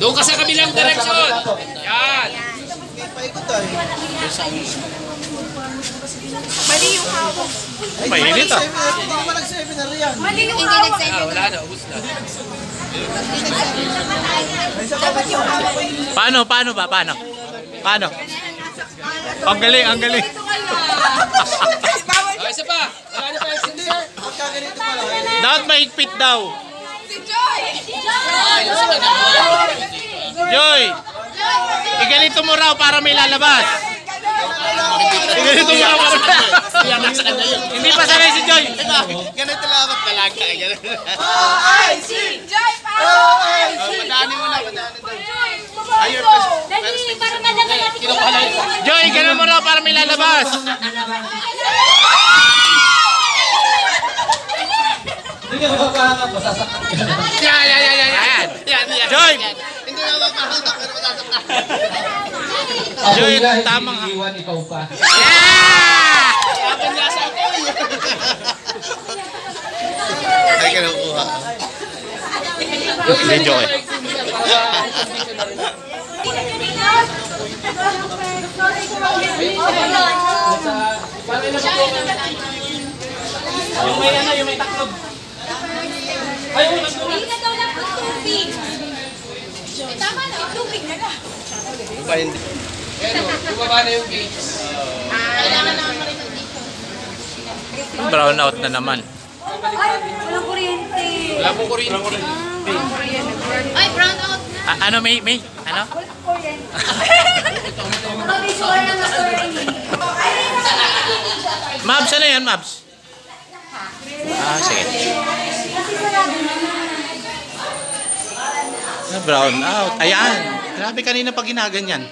Doon ka sa kabilang direksyon. Yan. Paikot tayo. Mali yung hawak. Mainit ah. Hindi naman nag-seminar yan. Mali yung hawak. Wala na, ubus na. Dapat yung hawak. Paano ba? Paano? Ang galing, ang galing. Isa pa. Wala na pa yung sensor. Pagkaganito pala. Dapat mahigpit daw. Si Joy! Joy! Igalito mo raw para may lalabas. Igalito mo raw para hindi pa sanay si Joy. Ganito lang ako talaga. OIC! Joy! Madani mo na, madani daw. Ayun, dali, para madami natin. Joy, ganun mo raw para may lalabas. Hindi ka mapahangap, masasaktan ka. Ayan. Joy! Hindi na mapahangap, pero masasaktan. Joy, tamang iiwan ikaw pa. Yeah! Akin niya sa akin. Ay, ka nang kuha. Hindi, Joy. Yung may taklob. Ayaw, Hindi na daw lang ang tubig. Tama na, tubig na lang. Pa hindi. Pero, bumaba na yung gates. Kailangan naman marito dito. Brown out na naman. Ay, walang kuryente. Wala pong kuryente. Ay, brown out na. Ano, May? Ano? Walang kuryente. Mabisual na na-sorry. Mabs, ano yan, Mabs? Sige. Brown out. Ayan. Grabe kanina pag ginaganyan.